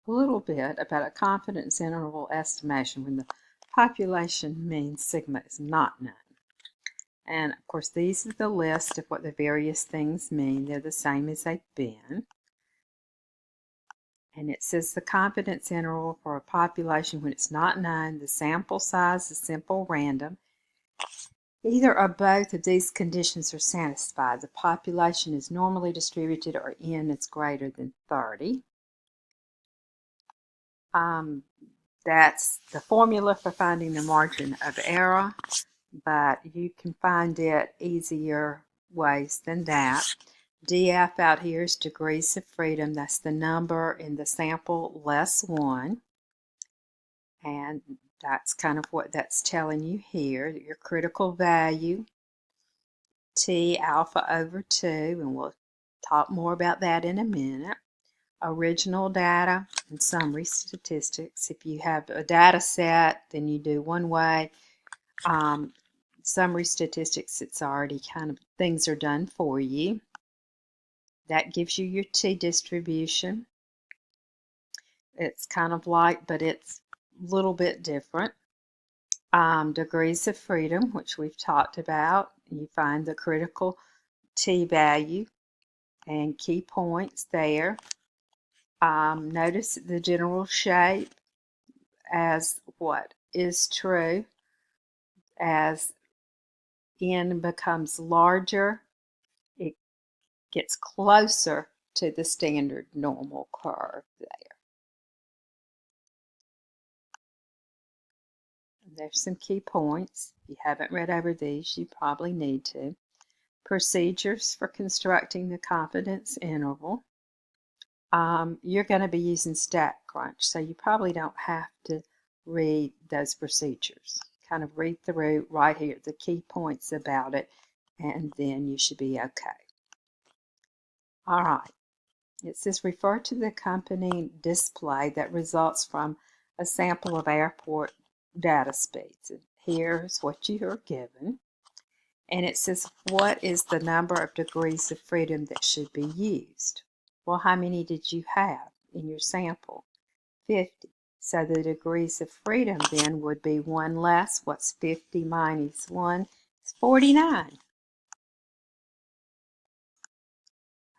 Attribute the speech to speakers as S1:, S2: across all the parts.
S1: a little bit about a confidence interval estimation when the population mean sigma is not known. And of course, these are the list of what the various things mean. They're the same as they've been. And it says the confidence interval for a population when it's not known, the sample size is simple random. Either or both of these conditions are satisfied. The population is normally distributed or n is greater than 30. That's the formula for finding the margin of error, but you can find it easier ways than that. DF out here is degrees of freedom. That's the number in the sample less 1. And that's kind of what that's telling you here. Your critical value, T alpha over 2, and we'll talk more about that in a minute. Original data and summary statistics. If you have a data set, then you do one way. Summary statistics, it's already kind of, things are done for you. That gives you your T distribution. It's kind of like, but it's a little bit different. Degrees of freedom, which we've talked about. You find the critical T value and key points there. Notice the general shape as what is true. As n becomes larger, it gets closer to the standard normal curve there. There's some key points. If you haven't read over these, you probably need to. Procedures for constructing the confidence interval. You're going to be using StatCrunch, so you probably don't have to read those procedures. Kind of read through right here the key points about it, and then you should be okay. All right. It says refer to the accompanying display that results from a sample of airport data speeds. And here's what you are given. And it says what is the number of degrees of freedom that should be used? Well, how many did you have in your sample? 50. So the degrees of freedom then would be 1 less. What's 50 minus 1? It's 49.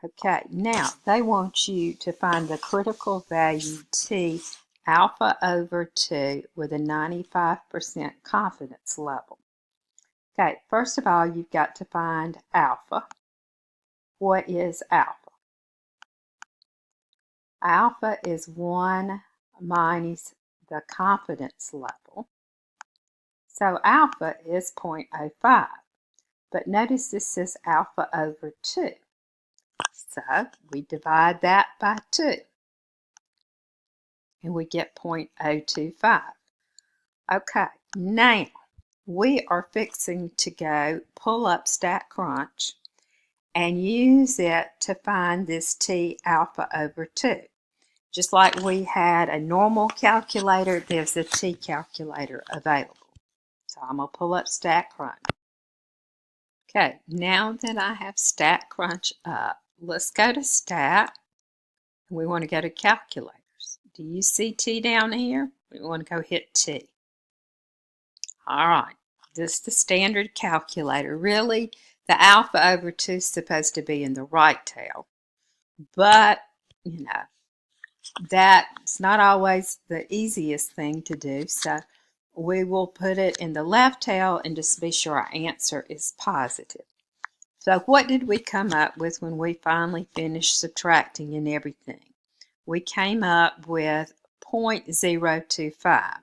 S1: Okay, now they want you to find the critical value T alpha over 2 with a 95% confidence level. Okay, first of all, you've got to find alpha. What is alpha? Alpha is 1 minus the confidence level. So alpha is 0.05. But notice this says alpha over 2. So we divide that by 2. And we get 0.025. Okay, now we are fixing to go pull up StatCrunch and use it to find this T alpha over 2. Just like we had a normal calculator, there's a T calculator available. So I'm going to pull up StatCrunch. Okay, now that I have StatCrunch up, let's go to Stat. We want to go to Calculators. Do you see T down here? We want to go hit T. All right, this is the standard calculator. Really, the alpha over 2 is supposed to be in the right tail. But, you know, that's not always the easiest thing to do. So we will put it in the left tail and just be sure our answer is positive. So what did we come up with when we finally finished subtracting and everything? We came up with 0.025.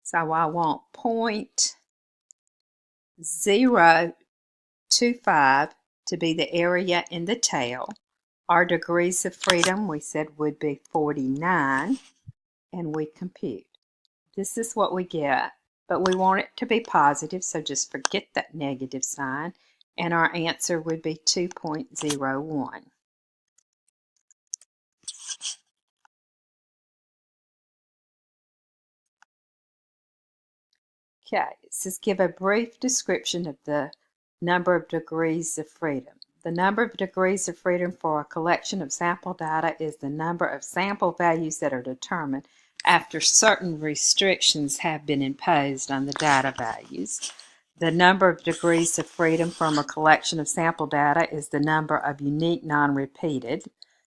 S1: So I want 0.025 to be the area in the tail. Our degrees of freedom, we said, would be 49, and we compute. This is what we get, but we want it to be positive, so just forget that negative sign, and our answer would be 2.01. Okay, it says give a brief description of the number of degrees of freedom. The number of degrees of freedom for a collection of sample data is the number of sample values that are determined after certain restrictions have been imposed on the data values. The number of degrees of freedom from a collection of sample data is the number of unique non-repeated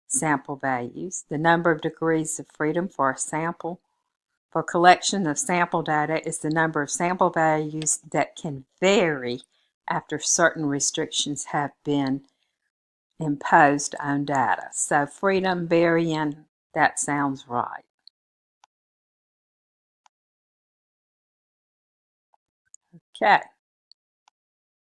S1: sample values. The number of degrees of freedom for a collection of sample data is the number of sample values that can vary after certain restrictions have been imposed on data. So freedom, varying, that sounds right. Okay.